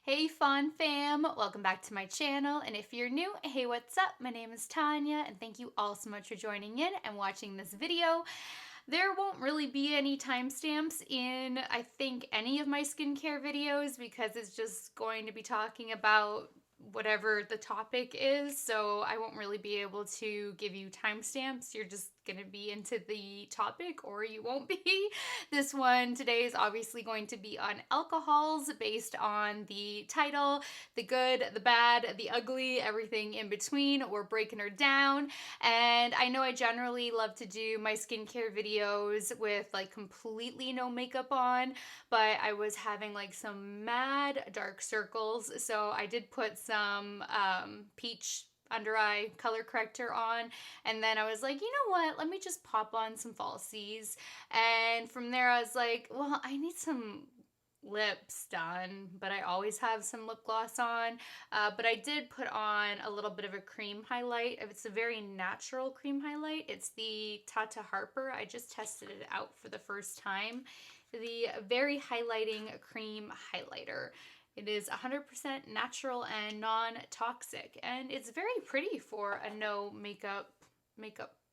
Hey Fawn fam, welcome back to my channel, and if you're new, hey what's up? My name is Tanya and thank you all so much for joining in and watching this video. There won't really be any timestamps in, I think, any of my skincare videos because it's just going to be talking about whatever the topic is, so I won't really be able to give you timestamps. You're just going to be into the topic or you won't be. This one today is obviously going to be on alcohols based on the title, the good, the bad, the ugly, everything in between. We're breaking her down, and I know I generally love to do my skincare videos with like completely no makeup on, but I was having like some mad dark circles, so I did put some peach under eye color corrector on, and then I was like, you know what, let me just pop on some falsies. And from there I was like, well, I need some lips done, but I always have some lip gloss on. But I did put on a little bit of a cream highlight. It's a very natural cream highlight. It's the Tata Harper. I just tested it out for the first time. The Very Highlighting Cream Highlighter. It is 100% natural and non-toxic, and it's very pretty for a no makeup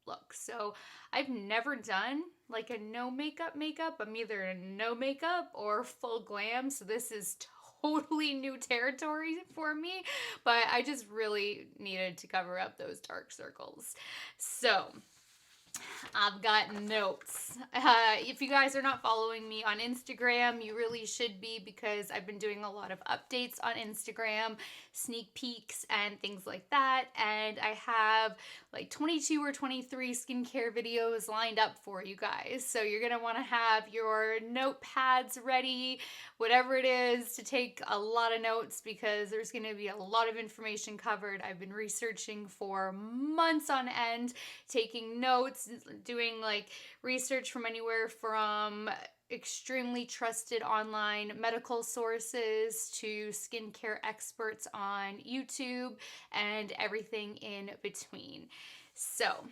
look. So I've never done like a no makeup. I'm either no makeup or full glam, so this is totally new territory for me, but I just really needed to cover up those dark circles. So I've got notes. If you guys are not following me on Instagram, you really should be, because I've been doing a lot of updates on Instagram, sneak peeks and things like that. And I have like 22 or 23 skincare videos lined up for you guys. So you're going to want to have your notepads ready, whatever it is, to take a lot of notes, because there's going to be a lot of information covered. I've been researching for months on end, taking notes, doing like research from anywhere from extremely trusted online medical sources to skincare experts on YouTube and everything in between. So,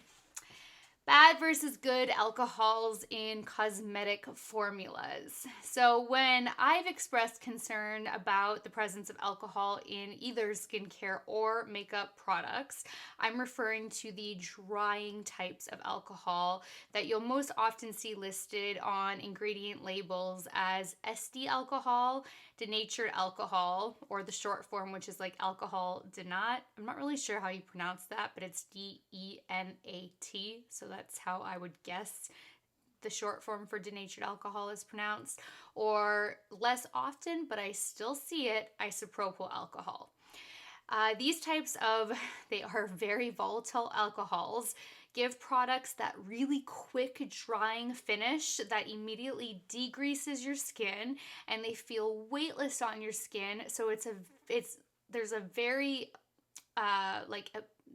bad versus good alcohols in cosmetic formulas. So when I've expressed concern about the presence of alcohol in either skincare or makeup products, I'm referring to the drying types of alcohol that you'll most often see listed on ingredient labels as SD alcohol, denatured alcohol, or the short form, which is like alcohol denat. I'm not really sure how you pronounce that, but it's DENAT, so that's how I would guess the short form for denatured alcohol is pronounced. Or less often, but I still see it, isopropyl alcohol. These types of, they are very volatile alcohols, give products that really quick drying finish that immediately degreases your skin, and they feel weightless on your skin. So there's a very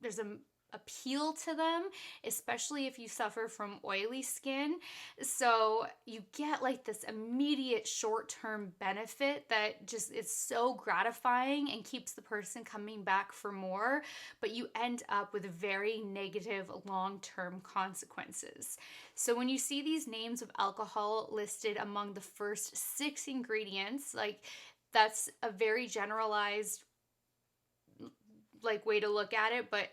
there's a appeal to them, especially if you suffer from oily skin. So you get like this immediate short-term benefit that just is so gratifying and keeps the person coming back for more, but you end up with very negative long-term consequences. So when you see these names of alcohol listed among the first 6 ingredients, like that's a very generalized like way to look at it, but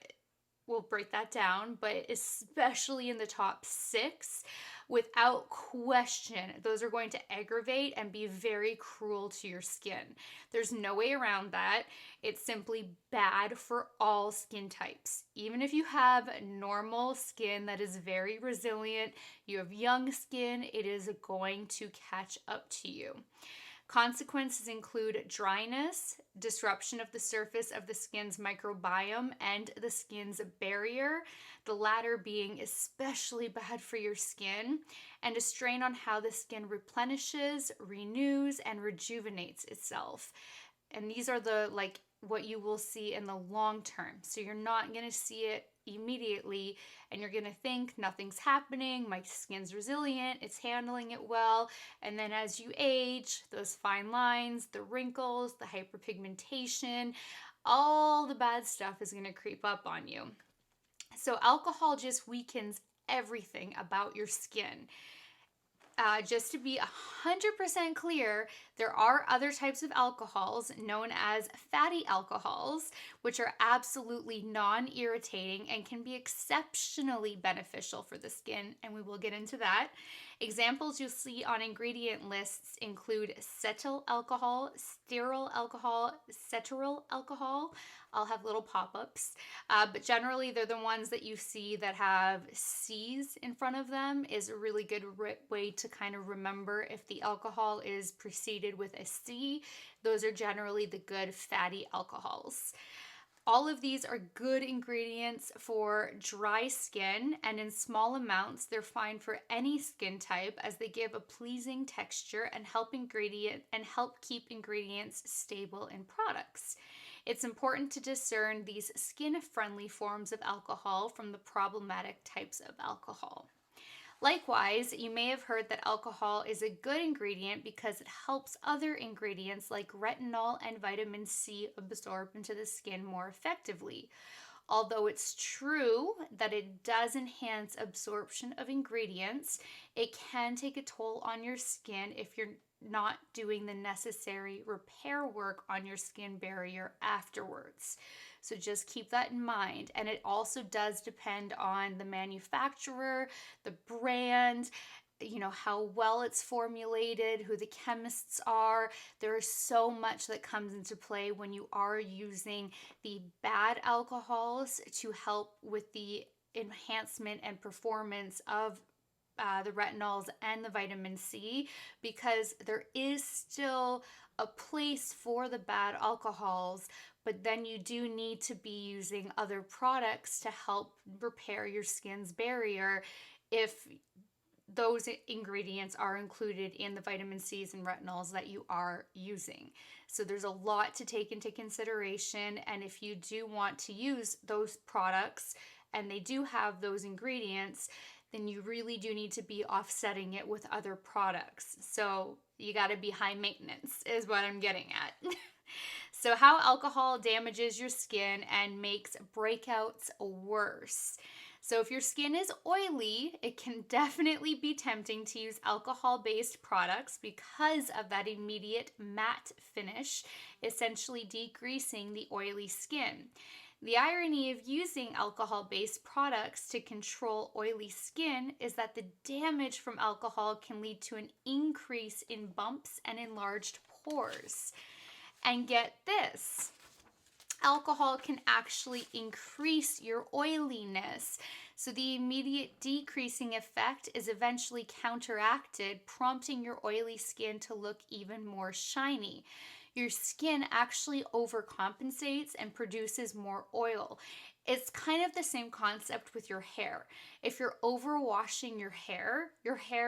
we'll break that down. But especially in the top 6, without question, those are going to aggravate and be very cruel to your skin. There's no way around that. It's simply bad for all skin types. Even if you have normal skin that is very resilient, you have young skin, it is going to catch up to you. Consequences include dryness, disruption of the surface of the skin's microbiome and the skin's barrier, the latter being especially bad for your skin, and a strain on how the skin replenishes, renews, and rejuvenates itself. And these are what you will see in the long term. So you're not going to see it immediately, and you're going to think nothing's happening, my skin's resilient, it's handling it well. And then as you age, those fine lines, the wrinkles, the hyperpigmentation, all the bad stuff is going to creep up on you. So alcohol just weakens everything about your skin. Just to be 100% clear, There are other types of alcohols known as fatty alcohols, which are absolutely non-irritating and can be exceptionally beneficial for the skin, and we will get into that. Examples you'll see on ingredient lists include cetyl alcohol, stearyl alcohol, cetearyl alcohol. I'll have little pop-ups, but generally they're the ones that you see that have C's in front of them. Is a really good way to kind of remember if the alcohol is preceded with a C. Those are generally the good fatty alcohols. All of these are good ingredients for dry skin, and in small amounts, they're fine for any skin type as they give a pleasing texture and help keep ingredients stable in products. It's important to discern these skin-friendly forms of alcohol from the problematic types of alcohol. Likewise, you may have heard that alcohol is a good ingredient because it helps other ingredients like retinol and vitamin C absorb into the skin more effectively. Although it's true that it does enhance absorption of ingredients, it can take a toll on your skin if you're not doing the necessary repair work on your skin barrier afterwards. So just keep that in mind. And it also does depend on the manufacturer, the brand, how well it's formulated, who the chemists are. There is so much that comes into play when you are using the bad alcohols to help with the enhancement and performance of the retinols and the vitamin C, because there is still a place for the bad alcohols, but then you do need to be using other products to help repair your skin's barrier if those ingredients are included in the vitamin C's and retinols that you are using. So there's a lot to take into consideration, and if you do want to use those products and they do have those ingredients, then you really do need to be offsetting it with other products. So you got to be high maintenance is what I'm getting at. So how alcohol damages your skin and makes breakouts worse. So if your skin is oily, it can definitely be tempting to use alcohol-based products because of that immediate matte finish, essentially degreasing the oily skin. The irony of using alcohol-based products to control oily skin is that the damage from alcohol can lead to an increase in bumps and enlarged pores. And get this, alcohol can actually increase your oiliness. So the immediate decreasing effect is eventually counteracted, prompting your oily skin to look even more shiny. Your skin actually overcompensates and produces more oil. It's kind of the same concept with your hair. If you're overwashing your hair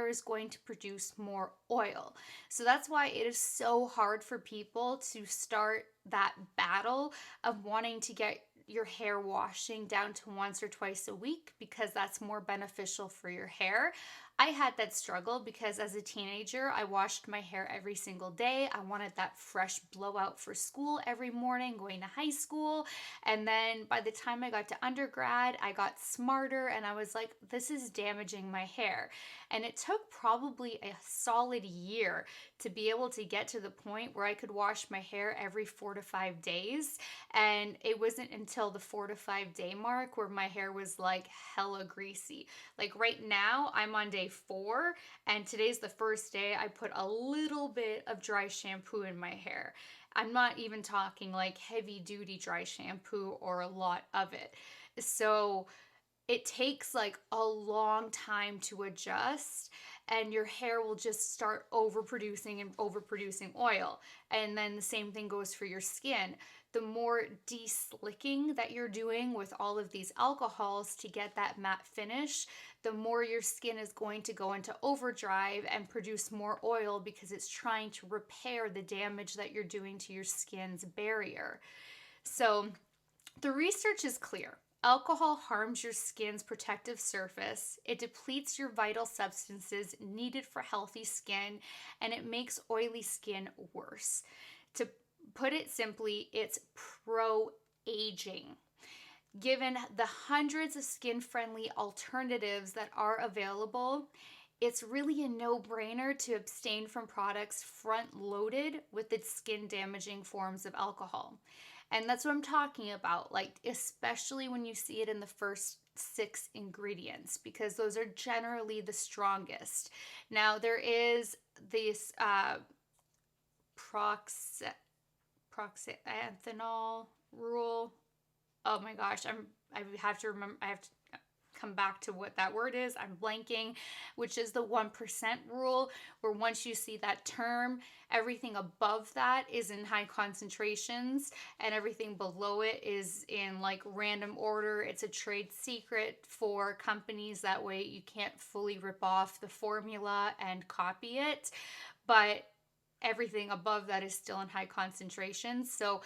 is going to produce more oil. So that's why it is so hard for people to start that battle of wanting to get your hair washing down to once or twice a week, because that's more beneficial for your hair. I had that struggle because as a teenager, I washed my hair every single day. I wanted that fresh blowout for school every morning, going to high school. And then by the time I got to undergrad, I got smarter and I was like, this is damaging my hair. And it took probably a solid year to be able to get to the point where I could wash my hair every 4 to 5 days. And it wasn't until the 4 to 5 day mark where my hair was like hella greasy. Like right now, I'm on day 4, and today's the first day I put a little bit of dry shampoo in my hair. I'm not even talking like heavy duty dry shampoo or a lot of it. So it takes like a long time to adjust, and your hair will just start overproducing oil. And then the same thing goes for your skin. The more de-slicking that you're doing with all of these alcohols to get that matte finish, the more your skin is going to go into overdrive and produce more oil because it's trying to repair the damage that you're doing to your skin's barrier. So the research is clear. Alcohol harms your skin's protective surface, it depletes your vital substances needed for healthy skin, and it makes oily skin worse. To put it simply, it's pro-aging. Given the hundreds of skin-friendly alternatives that are available, it's really a no-brainer to abstain from products front-loaded with its skin-damaging forms of alcohol. And that's what I'm talking about, like especially when you see it in the first 6 ingredients, because those are generally the strongest. Now there is this Propanediol rule. Oh my gosh, I have to remember, I have to come back to what that word is. I'm blanking, which is the 1% rule, where once you see that term, everything above that is in high concentrations and everything below it is in like random order. It's a trade secret for companies. That way you can't fully rip off the formula and copy it, but everything above that is still in high concentrations. So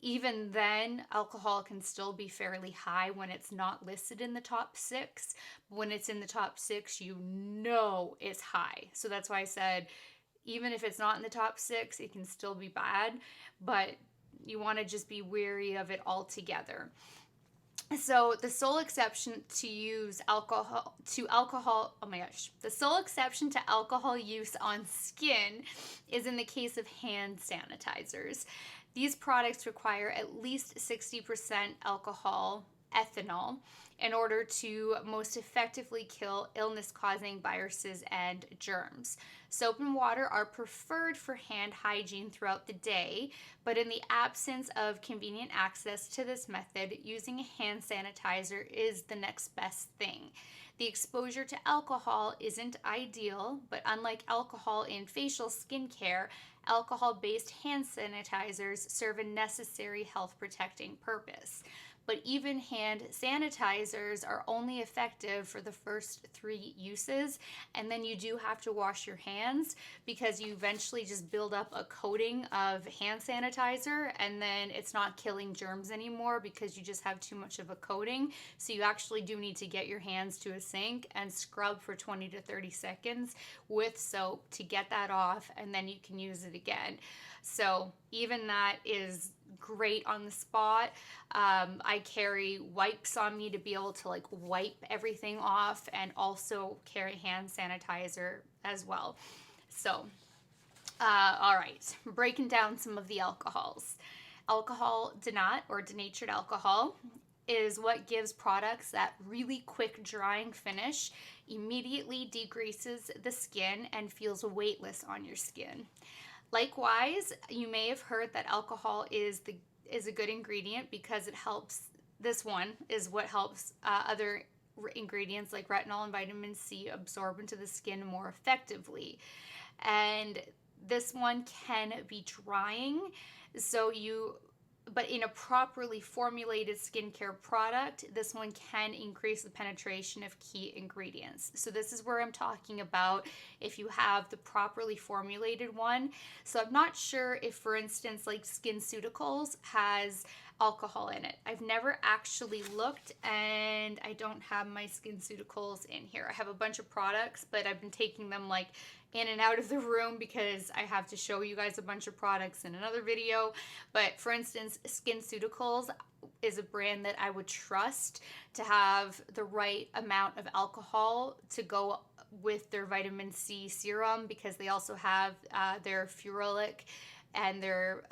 even then, alcohol can still be fairly high when it's not listed in the top 6. When it's in the top 6, you know it's high. So that's why I said, even if it's not in the top 6, it can still be bad, but you want to just be wary of it altogether. So the sole exception to alcohol, oh my gosh, the sole exception to alcohol use on skin is in the case of hand sanitizers. These products require at least 60% alcohol, ethanol, in order to most effectively kill illness-causing viruses and germs. Soap and water are preferred for hand hygiene throughout the day, but in the absence of convenient access to this method, using a hand sanitizer is the next best thing. The exposure to alcohol isn't ideal, but unlike alcohol in facial skincare, alcohol-based hand sanitizers serve a necessary health protecting purpose. But even hand sanitizers are only effective for the first 3 uses, and then you do have to wash your hands because you eventually just build up a coating of hand sanitizer, and then it's not killing germs anymore because you just have too much of a coating. So you actually do need to get your hands to a sink and scrub for 20 to 30 seconds with soap to get that off, and then you can use it again. So even that is great on the spot. I carry wipes on me to be able to like wipe everything off, and also carry hand sanitizer as well. So, all right, breaking down some of the alcohols. Alcohol denat, or denatured alcohol, is what gives products that really quick drying finish, immediately degreases the skin, and feels weightless on your skin. Likewise, you may have heard that alcohol is a good ingredient because it helps. This one is what helps other ingredients like retinol and vitamin C absorb into the skin more effectively. And this one can be drying, but in a properly formulated skincare product, this one can increase the penetration of key ingredients. So this is where I'm talking about if you have the properly formulated one. So I'm not sure if, for instance, like SkinCeuticals has alcohol in it. I've never actually looked, and I don't have my SkinCeuticals in here. I have a bunch of products, but I've been taking them like in and out of the room because I have to show you guys a bunch of products in another video. But for instance, SkinCeuticals is a brand that I would trust to have the right amount of alcohol to go with their vitamin C serum, because they also have their ferulic and their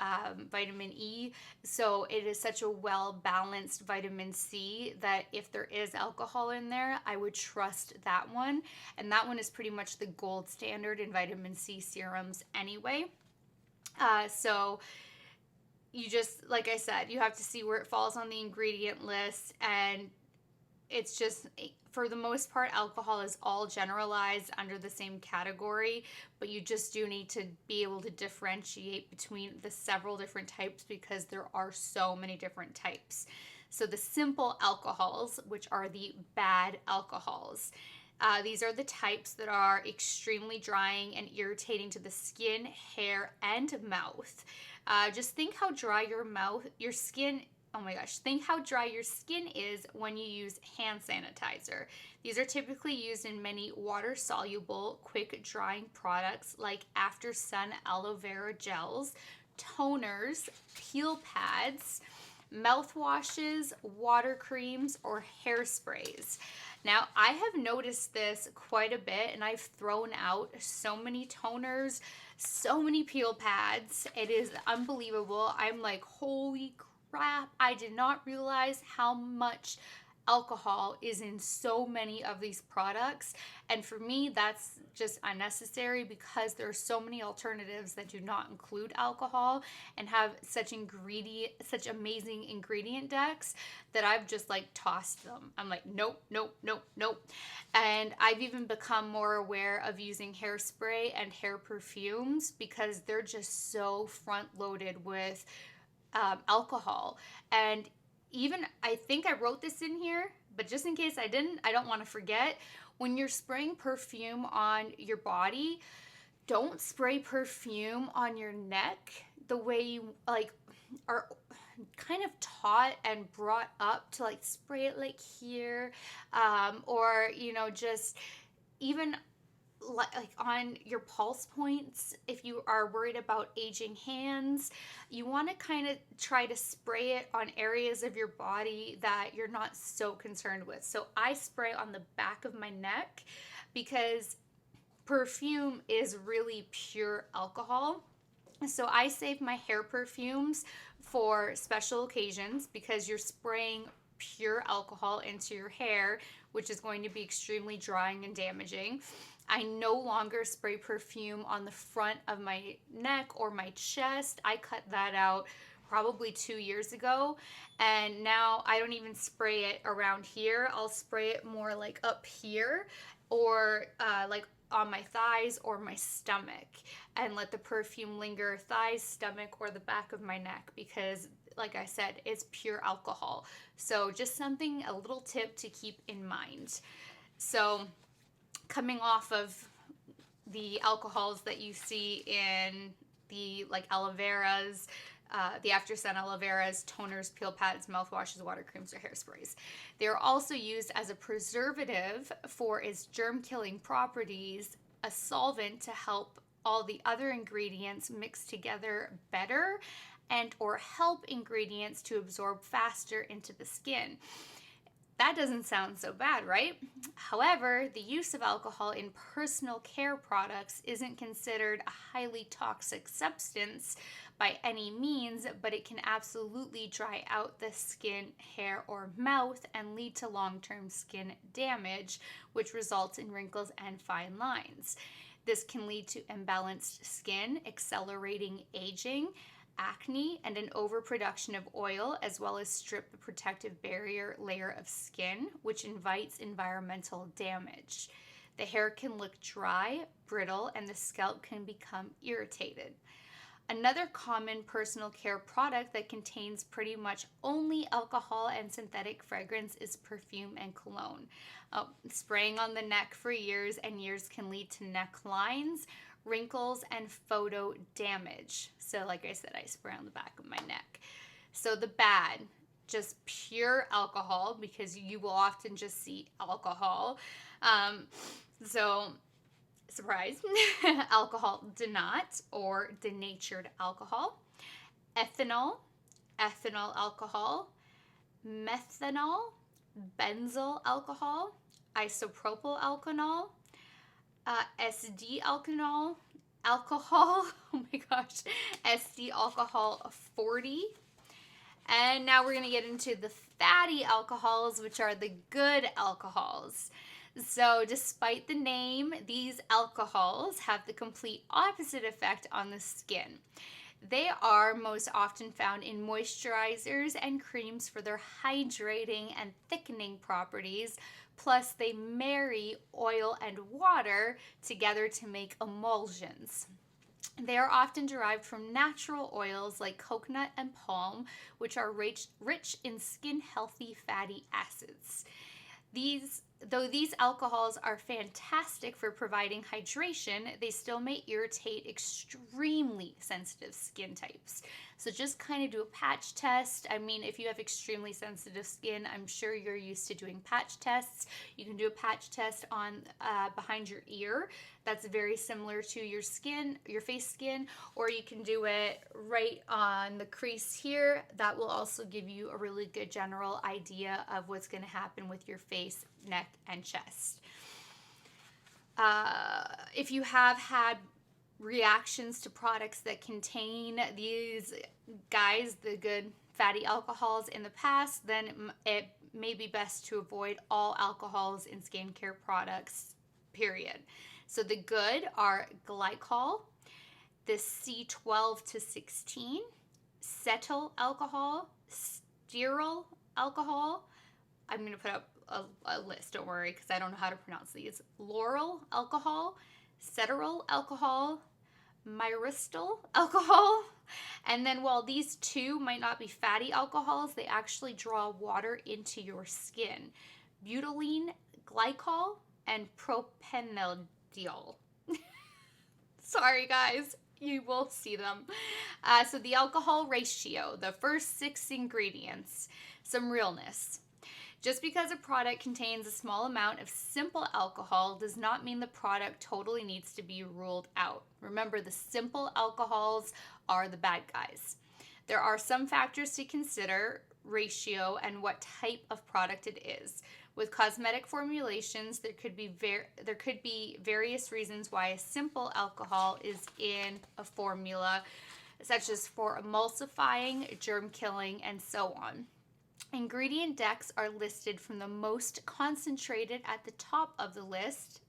vitamin E. So it is such a well-balanced vitamin C that if there is alcohol in there, I would trust that one. And that one is pretty much the gold standard in vitamin C serums anyway. So you just, like I said, you have to see where it falls on the ingredient list, and it's just, for the most part, alcohol is all generalized under the same category, but you just do need to be able to differentiate between the several different types because there are so many different types. So the simple alcohols, which are the bad alcohols, these are the types that are extremely drying and irritating to the skin, hair, and mouth. Just think how dry your skin Oh my gosh, think how dry your skin is when you use hand sanitizer. These are typically used in many water-soluble, quick-drying products like After Sun aloe vera gels, toners, peel pads, mouthwashes, water creams, or hairsprays. Now, I have noticed this quite a bit, and I've thrown out so many toners, so many peel pads. It is unbelievable. I'm like, holy crap, I did not realize how much alcohol is in so many of these products, and for me that's just unnecessary because there are so many alternatives that do not include alcohol and have such amazing ingredient decks that I've just like tossed them. I'm like, nope, nope, nope, nope. And I've even become more aware of using hairspray and hair perfumes because they're just so front loaded with alcohol. And even, I think I wrote this in here, but just in case I didn't, I don't want to forget. When you're spraying perfume on your body, don't spray perfume on your neck the way you like are kind of taught and brought up to like spray it like here, or just even like on your pulse points. If you are worried about aging hands, you want to kind of try to spray it on areas of your body that you're not so concerned with. So I spray on the back of my neck because perfume is really pure alcohol. So I save my hair perfumes for special occasions because you're spraying pure alcohol into your hair, which is going to be extremely drying and damaging. I no longer spray perfume on the front of my neck or my chest. I cut that out probably 2 years ago, and now I don't even spray it around here. I'll spray it more like up here or like on my thighs or my stomach, and let the perfume linger thighs, stomach, or the back of my neck because, like I said, it's pure alcohol. So just something, a little tip to keep in mind. So coming off of the alcohols that you see in the like aloe veras, the after sun aloe veras, toners, peel pads, mouthwashes, water creams, or hairsprays. They are also used as a preservative for its germ-killing properties, a solvent to help all the other ingredients mix together better, and or help ingredients to absorb faster into the skin. That doesn't sound so bad, right? However, the use of alcohol in personal care products isn't considered a highly toxic substance by any means, but it can absolutely dry out the skin, hair, or mouth and lead to long-term skin damage, which results in wrinkles and fine lines. This can lead to imbalanced skin, accelerating aging, acne, and an overproduction of oil, as well as strip the protective barrier layer of skin, which invites environmental damage. The hair can look dry, brittle, and the scalp can become irritated. Another common personal care product that contains pretty much only alcohol and synthetic fragrance is perfume and cologne. Spraying on the neck for years and years can lead to neck lines, wrinkles, and photo damage. So like I said, I spray on the back of my neck. So the bad, just pure alcohol, because you will often just see alcohol. So surprise, alcohol denat or denatured alcohol, ethanol, ethanol alcohol, methanol, benzyl alcohol, isopropyl alcohol, SD alcohol, oh my gosh, SD alcohol 40. And now we're going to get into the fatty alcohols, which are the good alcohols. So despite the name, these alcohols have the complete opposite effect on the skin. They are most often found in moisturizers and creams for their hydrating and thickening properties. Plus, they marry oil and water together to make emulsions. They are often derived from natural oils like coconut and palm, which are rich in skin-healthy fatty acids. Though these alcohols are fantastic for providing hydration, they still may irritate extremely sensitive skin types. So just kind of do a patch test. I mean, if you have extremely sensitive skin, I'm sure you're used to doing patch tests. You can do a patch test on behind your ear. That's very similar to your skin, your face skin, or you can do it right on the crease here. That will also give you a really good general idea of what's going to happen with your face, neck, and chest. If you have had reactions to products that contain these guys, the good fatty alcohols in the past, then it may be best to avoid all alcohols in skincare products, period. So the good are glycol, the C12 to 16, cetyl alcohol, stearyl alcohol. I'm going to put up a list, don't worry, because I don't know how to pronounce these. Lauryl alcohol, Cetearyl alcohol, myristal alcohol. And then while these two might not be fatty alcohols, they actually draw water into your skin. Butylene glycol and Propanediol. Sorry guys, you will see them. So the alcohol ratio, the first 6 ingredients, some realness. Just because a product contains a small amount of simple alcohol does not mean the product totally needs to be ruled out. Remember, the simple alcohols are the bad guys. There are some factors to consider, ratio, and what type of product it is. With cosmetic formulations, there could be various reasons why a simple alcohol is in a formula, such as for emulsifying, germ killing, and so on. Ingredient decks are listed from the most concentrated at the top of the list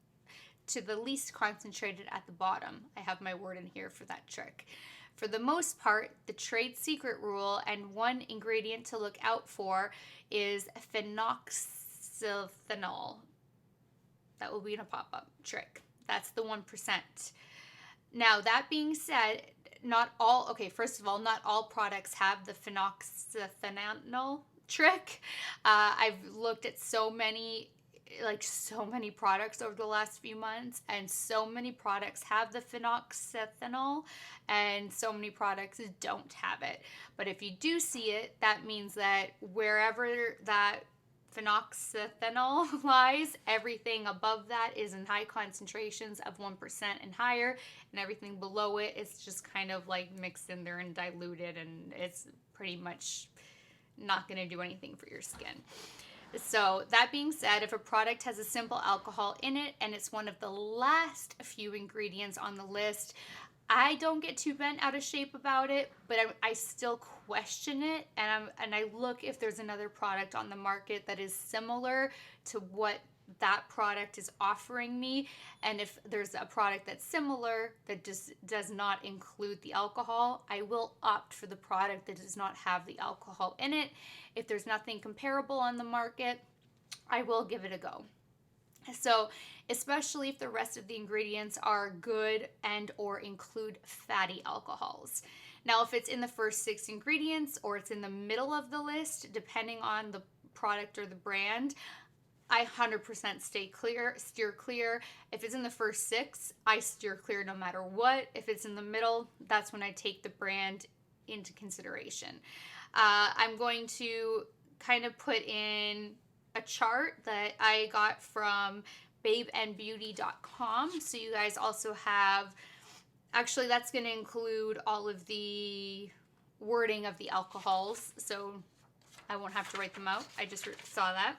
to the least concentrated at the bottom. I have my word in here for that trick. For the most part, the trade secret rule and one ingredient to look out for is PHENOXYETHANOL. That will be in a pop-up trick. That's the 1%. Now, that being said, first of all, not all products have the PHENOXYETHANOL trick. I've looked at so many products over the last few months, and so many products have the PHENOXYETHANOL and so many products don't have it. But if you do see it, that means that wherever that PHENOXYETHANOL lies, everything above that is in high concentrations of 1% and higher, and everything below it is just kind of like mixed in there and diluted, and it's pretty much not going to do anything for your skin. So that being said, if a product has a simple alcohol in it and it's one of the last few ingredients on the list, I don't get too bent out of shape about it, but I still question it, and I look if there's another product on the market that is similar to what that product is offering me, and if there's a product that's similar that just does not include the alcohol, I will opt for the product that does not have the alcohol in it. If there's nothing comparable on the market, I will give it a go. So, especially if the rest of the ingredients are good and or include fatty alcohols. Now, if it's in the first 6 ingredients or it's in the middle of the list, depending on the product or the brand, I 100% steer clear. If it's in the first 6, I steer clear no matter what. If it's in the middle, that's when I take the brand into consideration. I'm going to kind of put in a chart that I got from babeandbeauty.com. So you guys also have, actually that's going to include all of the wording of the alcohols. So I won't have to write them out. I just saw that.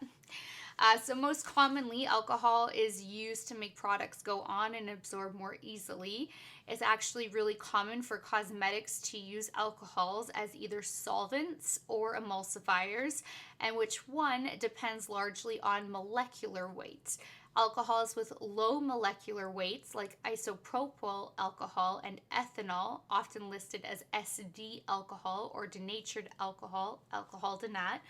So most commonly, alcohol is used to make products go on and absorb more easily. It's actually really common for cosmetics to use alcohols as either solvents or emulsifiers, and which one depends largely on molecular weight. Alcohols with low molecular weights like isopropyl alcohol and ethanol, often listed as SD alcohol or denatured alcohol, alcohol denat,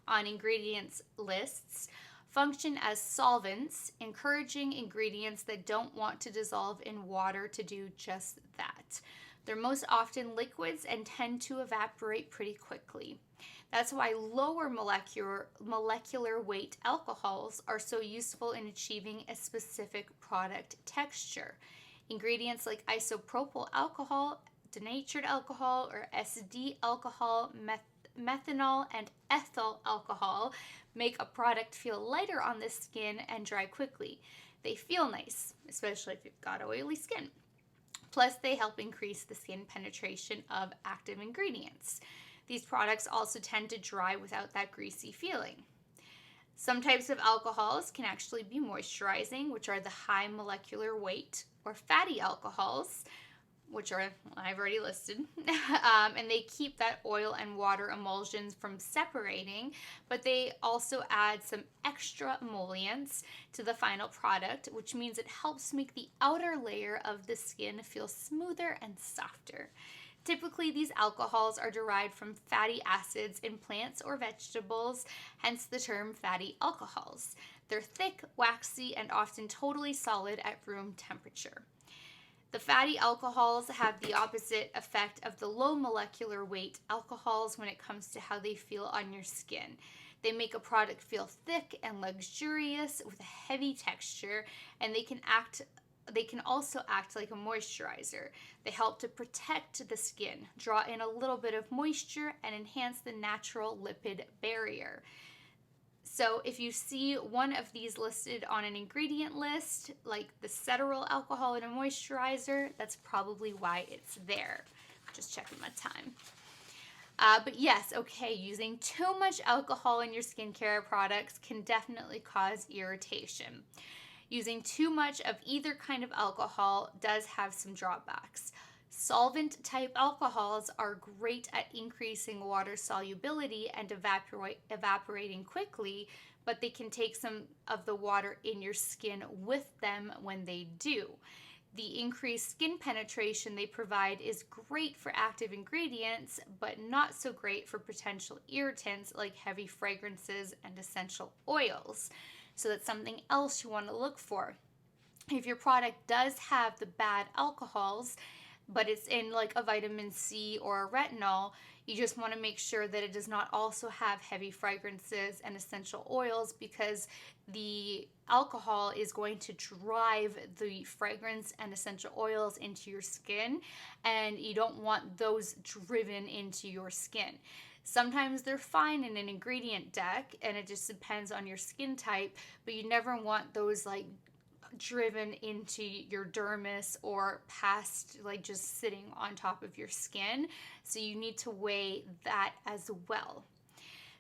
on ingredients lists, function as solvents, encouraging ingredients that don't want to dissolve in water to do just that. They're most often liquids and tend to evaporate pretty quickly. That's why lower molecular weight alcohols are so useful in achieving a specific product texture. Ingredients like isopropyl alcohol denatured alcohol or SD alcohol, methanol, and ethyl alcohol make a product feel lighter on the skin and dry quickly. They feel nice, especially if you've got oily skin. Plus, they help increase the skin penetration of active ingredients. These products also tend to dry without that greasy feeling. Some types of alcohols can actually be moisturizing, which are the high molecular weight or fatty alcohols, which are I've already listed, and they keep that oil and water emulsions from separating, but they also add some extra emollients to the final product, which means it helps make the outer layer of the skin feel smoother and softer. Typically, these alcohols are derived from fatty acids in plants or vegetables, hence the term fatty alcohols. They're thick, waxy, and often totally solid at room temperature. The fatty alcohols have the opposite effect of the low molecular weight alcohols when it comes to how they feel on your skin. They make a product feel thick and luxurious with a heavy texture, and they can also act like a moisturizer. They help to protect the skin, draw in a little bit of moisture, and enhance the natural lipid barrier. So if you see one of these listed on an ingredient list, like the Cetearyl alcohol in a moisturizer, that's probably why it's there. Just checking my time. But yes, okay, using too much alcohol in your skincare products can definitely cause irritation. Using too much of either kind of alcohol does have some drawbacks. Solvent-type alcohols are great at increasing water solubility and evaporating quickly, but they can take some of the water in your skin with them when they do. The increased skin penetration they provide is great for active ingredients, but not so great for potential irritants like heavy fragrances and essential oils. So that's something else you want to look for. If your product does have the bad alcohols, but it's in like a vitamin C or a retinol, you just want to make sure that it does not also have heavy fragrances and essential oils, because the alcohol is going to drive the fragrance and essential oils into your skin, and you don't want those driven into your skin. Sometimes they're fine in an ingredient deck, and it just depends on your skin type, but you never want those like driven into your dermis or past, like just sitting on top of your skin. So you need to weigh that as well.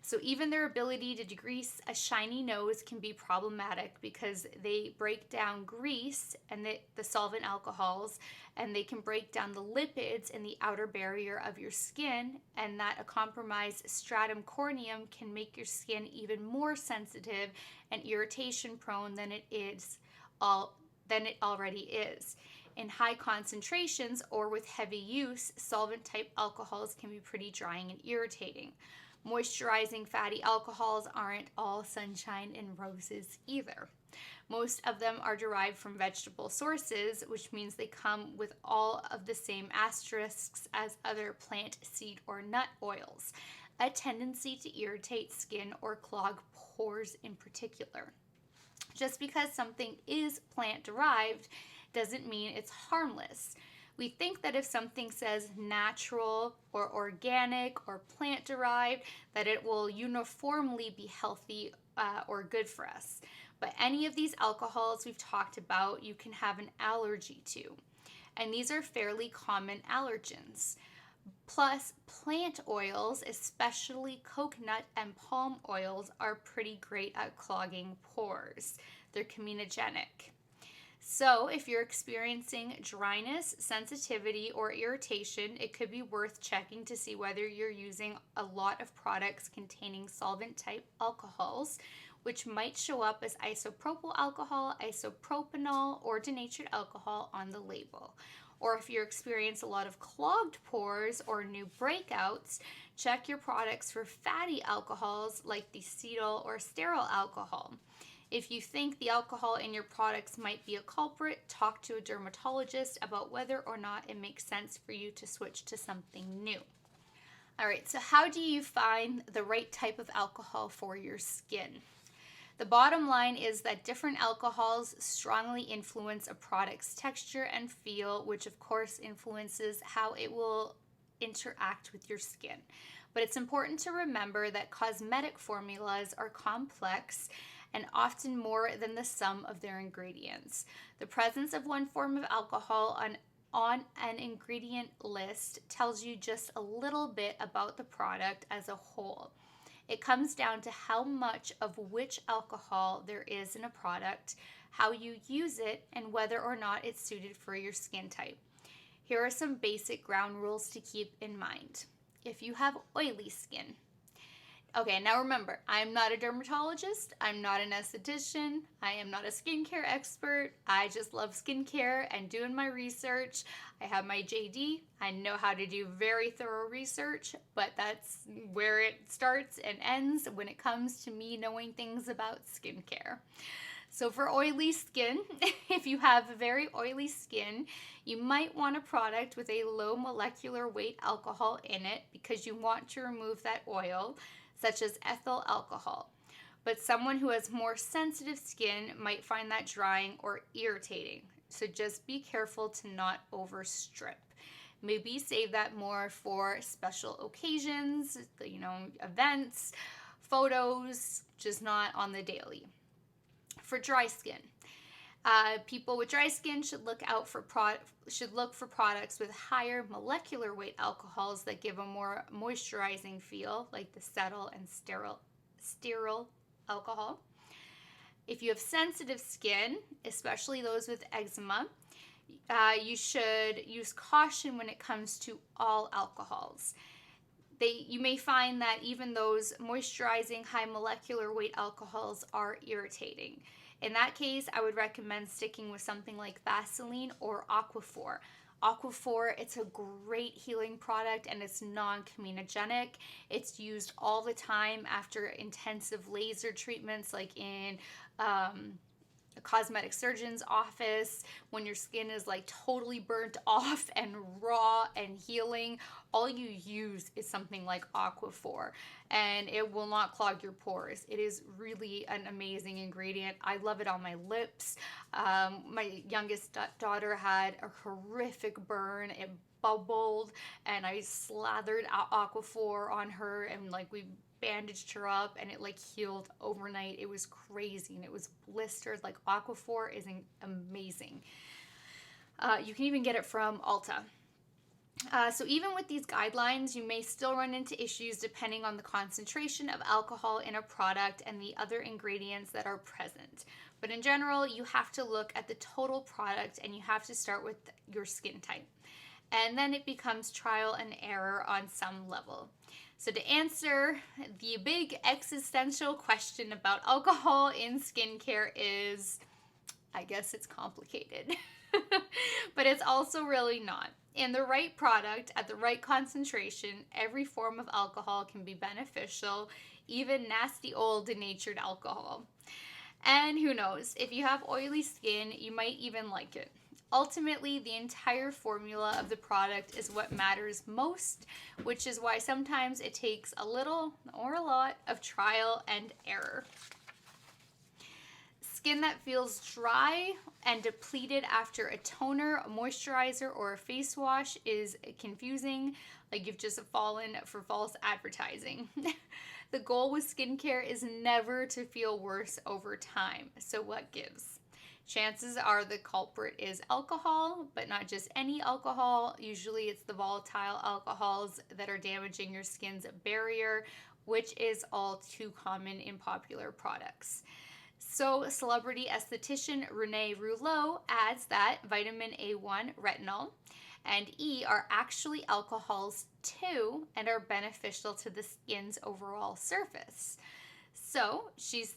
So even their ability to degrease a shiny nose can be problematic because they break down grease and the solvent alcohols, and they can break down the lipids in the outer barrier of your skin, and that a compromised stratum corneum can make your skin even more sensitive and irritation prone than it already is. In high concentrations or with heavy use, solvent-type alcohols can be pretty drying and irritating. Moisturizing fatty alcohols aren't all sunshine and roses either. Most of them are derived from vegetable sources, which means they come with all of the same asterisks as other plant, seed, or nut oils, a tendency to irritate skin or clog pores in particular. Just because something is plant-derived doesn't mean it's harmless. We think that if something says natural or organic or plant-derived, that it will uniformly be healthy or good for us. But any of these alcohols we've talked about, you can have an allergy to. And these are fairly common allergens. Plus, plant oils, especially coconut and palm oils, are pretty great at clogging pores. They're comedogenic. So if you're experiencing dryness, sensitivity, or irritation, it could be worth checking to see whether you're using a lot of products containing solvent-type alcohols, which might show up as isopropyl alcohol, isopropanol, or denatured alcohol on the label. Or if you experience a lot of clogged pores or new breakouts, check your products for fatty alcohols like the Cetyl or Stearyl alcohol. If you think the alcohol in your products might be a culprit, talk to a dermatologist about whether or not it makes sense for you to switch to something new. All right, so how do you find the right type of alcohol for your skin? The bottom line is that different alcohols strongly influence a product's texture and feel, which of course influences how it will interact with your skin. But it's important to remember that cosmetic formulas are complex and often more than the sum of their ingredients. The presence of one form of alcohol on an ingredient list tells you just a little bit about the product as a whole. It comes down to how much of which alcohol there is in a product, how you use it, and whether or not it's suited for your skin type. Here are some basic ground rules to keep in mind. If you have oily skin. Okay, now remember, I'm not a dermatologist, I'm not an esthetician, I am not a skincare expert. I just love skincare and doing my research. I have my JD. I know how to do very thorough research, but that's where it starts and ends when it comes to me knowing things about skincare. So for oily skin, if you have very oily skin, you might want a product with a low molecular weight alcohol in it because you want to remove that oil, such as ethyl alcohol. But someone who has more sensitive skin might find that drying or irritating. So just be careful to not overstrip. Maybe save that more for special occasions, events, photos, just not on the daily. For dry skin, people with dry skin should look for products with higher molecular weight alcohols that give a more moisturizing feel, like the Cetyl and Stearyl alcohol. If you have sensitive skin, especially those with eczema, you should use caution when it comes to all alcohols. You may find that even those moisturizing high molecular weight alcohols are irritating. In that case, I would recommend sticking with something like Vaseline or Aquaphor. Aquaphor, it's a great healing product and it's non-comedogenic. It's used all the time after intensive laser treatments, like in a cosmetic surgeon's office, when your skin is like totally burnt off and raw and healing. All you use is something like Aquaphor and it will not clog your pores. It is really an amazing ingredient. I love it on my lips. My youngest daughter had a horrific burn. It bubbled and I slathered Aquaphor on her and we bandaged her up and it healed overnight. It was crazy and it was blistered. Aquaphor is amazing. You can even get it from Ulta. So even with these guidelines, you may still run into issues depending on the concentration of alcohol in a product and the other ingredients that are present. But in general, you have to look at the total product and you have to start with your skin type. And then it becomes trial and error on some level. So to answer the big existential question about alcohol in skincare is, I guess it's complicated, but it's also really not. In the right product, at the right concentration, every form of alcohol can be beneficial, even nasty old denatured alcohol. And who knows, if you have oily skin, you might even like it. Ultimately, the entire formula of the product is what matters most, which is why sometimes it takes a little or a lot of trial and error. Skin that feels dry and depleted after a toner, a moisturizer, or a face wash is confusing, like you've just fallen for false advertising. The goal with skincare is never to feel worse over time, so what gives? Chances are the culprit is alcohol, but not just any alcohol. Usually it's the volatile alcohols that are damaging your skin's barrier, which is all too common in popular products. So celebrity esthetician Renee Rouleau adds that vitamin A1, retinol, and E are actually alcohols too and are beneficial to the skin's overall surface. So she's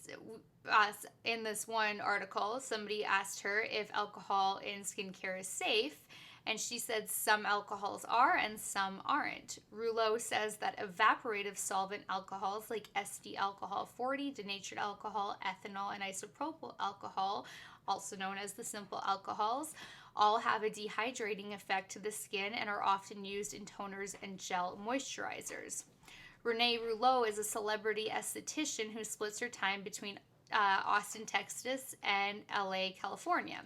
in this one article, somebody asked her if alcohol in skincare is safe, and she said some alcohols are and some aren't. Rouleau says that evaporative solvent alcohols like SD alcohol 40, denatured alcohol, ethanol, and isopropyl alcohol, also known as the simple alcohols, all have a dehydrating effect to the skin and are often used in toners and gel moisturizers. Renee Rouleau is a celebrity esthetician who splits her time between Austin, Texas, and LA, California.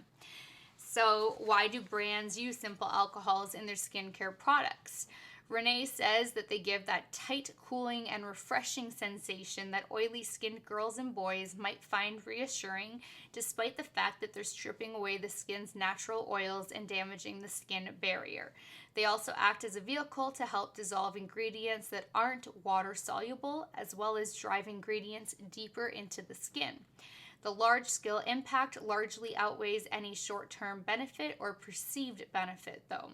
So why do brands use simple alcohols in their skincare products? Renee says that they give that tight, cooling, and refreshing sensation that oily skinned girls and boys might find reassuring, despite the fact that they're stripping away the skin's natural oils and damaging the skin barrier. They also act as a vehicle to help dissolve ingredients that aren't water soluble, as well as drive ingredients deeper into the skin. The large-scale impact largely outweighs any short-term benefit or perceived benefit, though.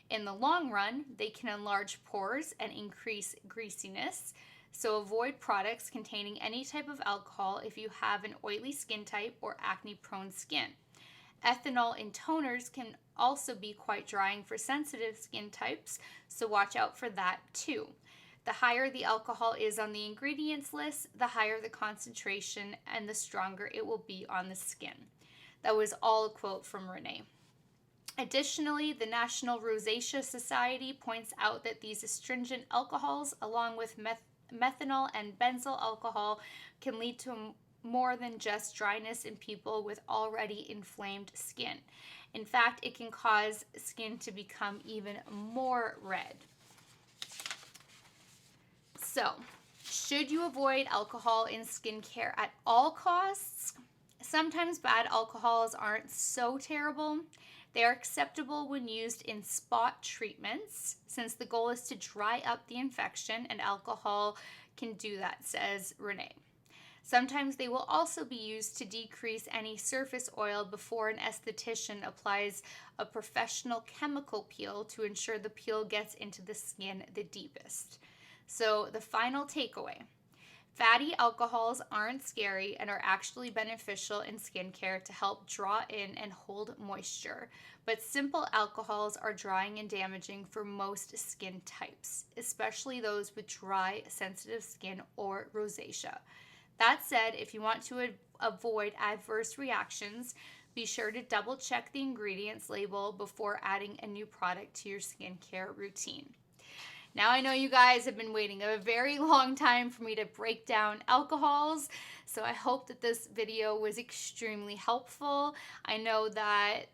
In the long run, they can enlarge pores and increase greasiness, so avoid products containing any type of alcohol if you have an oily skin type or acne-prone skin. Ethanol in toners can also be quite drying for sensitive skin types, so watch out for that too. The higher the alcohol is on the ingredients list, the higher the concentration and the stronger it will be on the skin. That was all a quote from Renee. Additionally, the National Rosacea Society points out that these astringent alcohols, along with methanol and benzyl alcohol, can lead to more than just dryness in people with already inflamed skin. In fact, it can cause skin to become even more red. So, should you avoid alcohol in skincare at all costs? Sometimes bad alcohols aren't so terrible. They are acceptable when used in spot treatments, since the goal is to dry up the infection, and alcohol can do that, says Renee. Sometimes they will also be used to decrease any surface oil before an esthetician applies a professional chemical peel to ensure the peel gets into the skin the deepest. So the final takeaway: fatty alcohols aren't scary and are actually beneficial in skincare to help draw in and hold moisture, but simple alcohols are drying and damaging for most skin types, especially those with dry, sensitive skin or rosacea. That said, if you want to avoid adverse reactions, be sure to double check the ingredients label before adding a new product to your skincare routine. Now, I know you guys have been waiting a very long time for me to break down alcohols, so I hope that this video was extremely helpful. I know that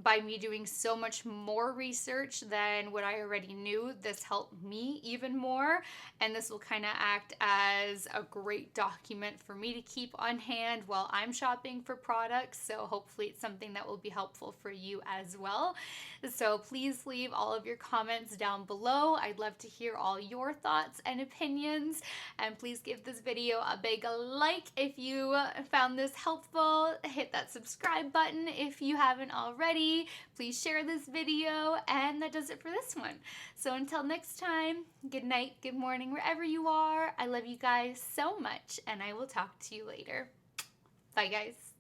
by me doing so much more research than what I already knew, this helped me even more, and this will kind of act as a great document for me to keep on hand while I'm shopping for products, so hopefully it's something that will be helpful for you as well. So please leave all of your comments down below. I'd love to hear all your thoughts and opinions, and please give this video a big like if you found this helpful. Hit that subscribe button if you haven't already. Please share this video, and that does it for this one. So until next time, good night, good morning, wherever you are. I love you guys so much, and I will talk to you later. Bye, guys.